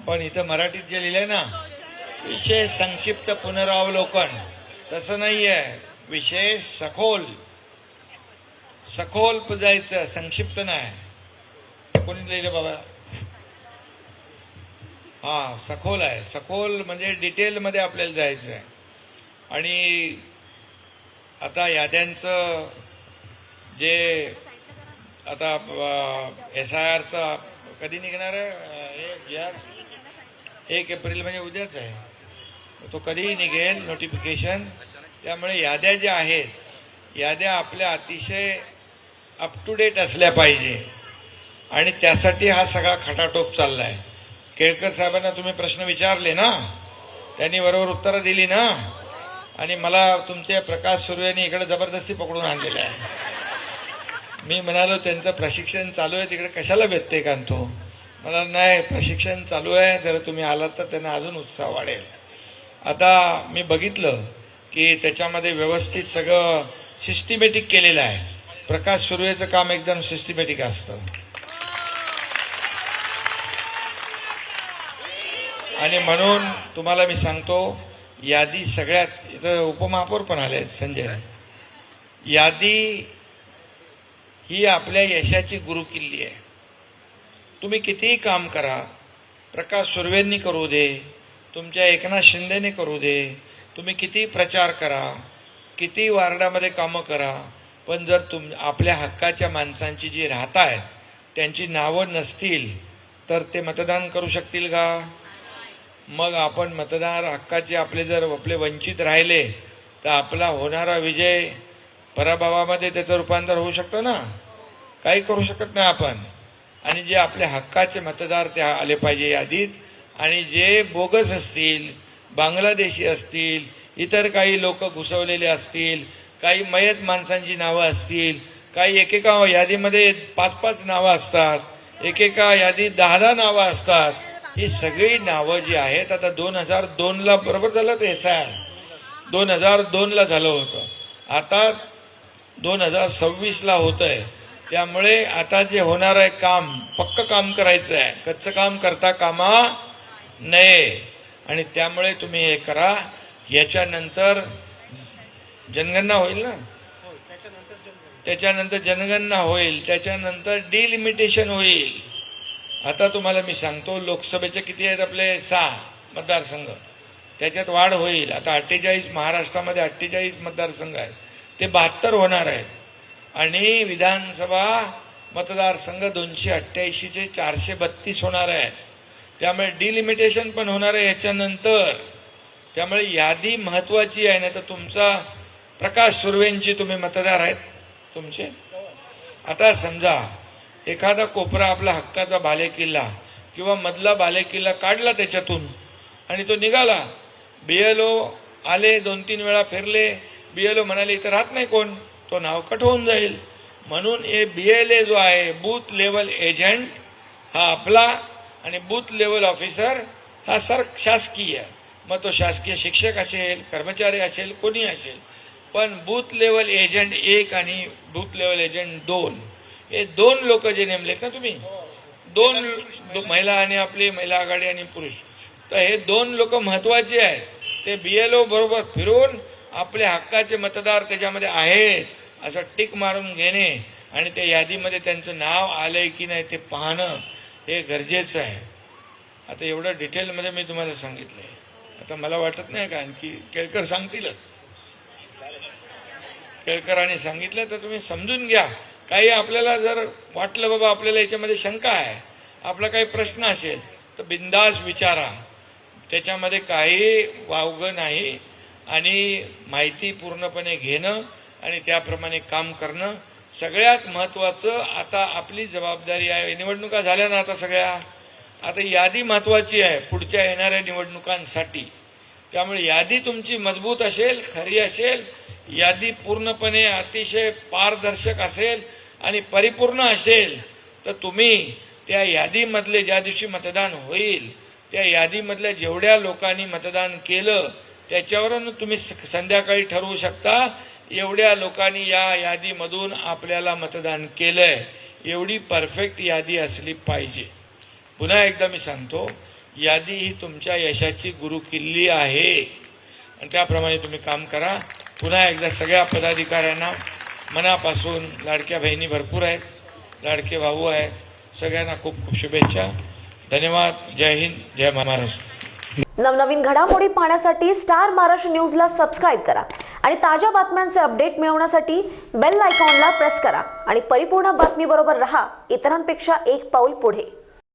पण इथं मराठीत जे लिहिलंय ना, विशेष संक्षिप्त पुनरावलोकन, तसं नाहीये. विशेष सखोल सखोल जायचं, संक्षिप्त नाही. कोणी लिहिलं बाबा? हा, सखोल आहे. सखोल म्हणजे डिटेलमध्ये आपल्याला जायचं आहे. आणि आता याद्यांचं जे आता SIRचा कधी निघणार आहे? 1 एप्रिल म्हणजे उद्याच आहे. तो कधीही निघेल नोटिफिकेशन. त्यामुळे याद्या ज्या आहेत, याद्या आपल्या अतिशय अप टू डेट असल्या पाहिजे. आणि त्यासाठी हा सगळा खटाटोप चाललाय. केळकर साहेबांना तुम्ही प्रश्न विचारले ना, त्यांनी बरोबर उत्तरं दिली ना. आणि मला तुमचे प्रकाश सुर्वेनी इकडे जबरदस्ती पकडून आणलेलं आहे. मी म्हणालो त्यांचं प्रशिक्षण चालू आहे, तिकडे कशाला व्यत्यय आणतो? मला नाही, प्रशिक्षण चालू आहे, जर तुम्ही आलात तर त्यांना अजून उत्साह वाढेल. आता मी बघितलं की त्याच्यामध्ये व्यवस्थित सगळं सिस्टमॅटिक केलेलं आहे. प्रकाश सुर्वेचं काम एकदम सिस्टमॅटिक असतं. आणि म्हणून तुम्हाला मी सांगतो, यादी सगळ्यात, इथं उपमहापौर पण आले संजय, यादी ही आपल्या यशाची गुरुकिल्ली आहे. तुम्ही कितीही काम करा, प्रकाश सुर्वेंनी करू दे, तुमच्या एकनाथ शिंदेने करू दे, तुम्ही किती प्रचार करा, किती वार्डामध्ये कामं करा, पण जर आपल्या हक्काच्या माणसांची जी राहत आहेत त्यांची नावं नसतील तर ते मतदान करू शकतील का? मग आपण मतदार हक्काचे आपले वंचित राहिले तर आपला होणारा विजय पराभवामध्ये त्याचं रूपांतर होऊ शकतं ना? काही करू शकत नाही आपण. आणि जे आपल्या हक्काचे मतदार ते आले पाहिजे यादीत. आणि जे बोगस असतील, बांगलादेशी असतील, इतर काही लोक घुसवलेले असतील, काही मयत माणसांची नावं असतील, काही एकेका यादीमध्ये 5-5 नावं असतात, एकेका यादीत 10-10 नावं असतात. ही सगळी नावं जी आहेत, आता 2002ला बरोबर झालं ते SIR 2002ला झालं होतं, आता 2026ला होतंय. त्यामुळे आता जे होणार आहे काम, पक्क काम करायचं आहे, कच्चं काम करता कामा नये. आणि त्यामुळे तुम्ही हे करा. याच्यानंतर जनगणना होईल ना, त्याच्यानंतर जनगणना होईल, त्याच्यानंतर डिलिमिटेशन होईल. आता तुम्हाला मी सांगतो, लोकसभेचे किती आहेत आपले? 6 मतदारसंघ, त्याच्यात वाढ होईल. आता 48, महाराष्ट्रामध्ये 48 मतदारसंघ आहेत, ते 72 होणार आहेत. आणि विधानसभा मतदारसंघ 288 चे 432 होणार आहेत. त्यामुळे डिलिमिटेशन पण होणार आहे याच्यानंतर. त्यामुळे यादी महत्वाची आहे. नाही तर तुमचा प्रकाश सुर्वेंची तुम्ही मतदार आहेत तुमचे. आता समजा एखादा कोपरा आपला हक्काचा बालेकिल्ला किंवा मधला बालेकिल्ला काढला त्याच्यातून आणि तो निघाला, BLO आले, 2-3 वेळा फिरले, BLO म्हणाले इथं राहत नाही कोण, तो नाव कट होऊन जाईल. म्हणून हे BLA जो आहे, बूथ लेवल एजंट, हा आपला, आणि बूथ लेवल ऑफिसर हा शासकीय. मग तो शासकीय शिक्षक असेल, कर्मचारी असेल, कोणी असेल. पण बूथ लेवल एजंट 1 आणि बूथ लेवल एजंट 2, हे 2 लोक जे नेमलेत ना तुम्ही, 2 महिला आणि आपली महिला आघाडी आणि पुरुष, तर हे 2 लोक महत्वाचे आहेत. ते BLO बरोबर फिरून आपल्या हक्काचे मतदार त्याच्यामध्ये आहेत असं टिक मारून घेणे आणि त्या यादीमध्ये त्यांचं नाव आलंय की नाही ते पाहणं हे गरजेचं आहे. आता एवढं डिटेलमध्ये मी तुम्हाला सांगितलंय. आता मला वाटत नाही का आणखी केळकर सांगतीलच. केळकरांनी सांगितलं तर तुम्ही समजून घ्या. काही आपल्याला जर वाटलं बाबा आपल्याला याच्यामध्ये शंका आहे, आपला काही प्रश्न असेल तर बिंदास विचारा. त्याच्यामध्ये काही वावगं नाही. आणि माहिती पूर्णपणे घेणं आणि त्याप्रमाणे काम करणं सगळ्यात महत्वाचं. आता आपली जबाबदारी आहे. निवडणुका झाल्या ना आता सगळ्या, आता यादी महत्वाची आहे पुढच्या येणाऱ्या निवडणुकांसाठी. त्यामुळे यादी तुमची मजबूत असेल, खरी असेल, यादी पूर्णपणे अतिशय पारदर्शक असेल आणि परिपूर्ण असेल तर तुम्ही त्या यादीमधले ज्या दिवशी मतदान होईल त्या यादीमधल्या जेवढ्या लोकांनी मतदान केलं त्याच्यावरून तुम्ही संध्याकाळी ठरवू शकता एवढ्या लोकांनी या यादीमधून आपल्याला मतदान केलंय. एवढी परफेक्ट यादी असली पाहिजे. पुन्हा एकदा मी सांगतो, यादी ही तुमच्या यशाची गुरुकिल्ली आहे आणि त्याप्रमाणे तुम्ही काम करा. पुन्हा एकदा सगळ्या पदाधिकाऱ्यांना मनापासून, लाडक्या बहिणी भरपूर आहेत, लाडके भाऊ आहेत, सगळ्यांना खूप खूप शुभेच्छा. धन्यवाद. जय हिंद, जय महाराष्ट्र. नवनवीन घडामोडी पाहण्यासाठी स्टार महाराष्ट्र न्यूजला सबस्क्राईब करा आणि ताज्या बातम्यांचे अपडेट मिळवण्यासाठी बेल आयकॉनला प्रेस करा आणि परिपूर्ण बातमीबरोबर रहा, इतरांपेक्षा एक पाऊल पुढे.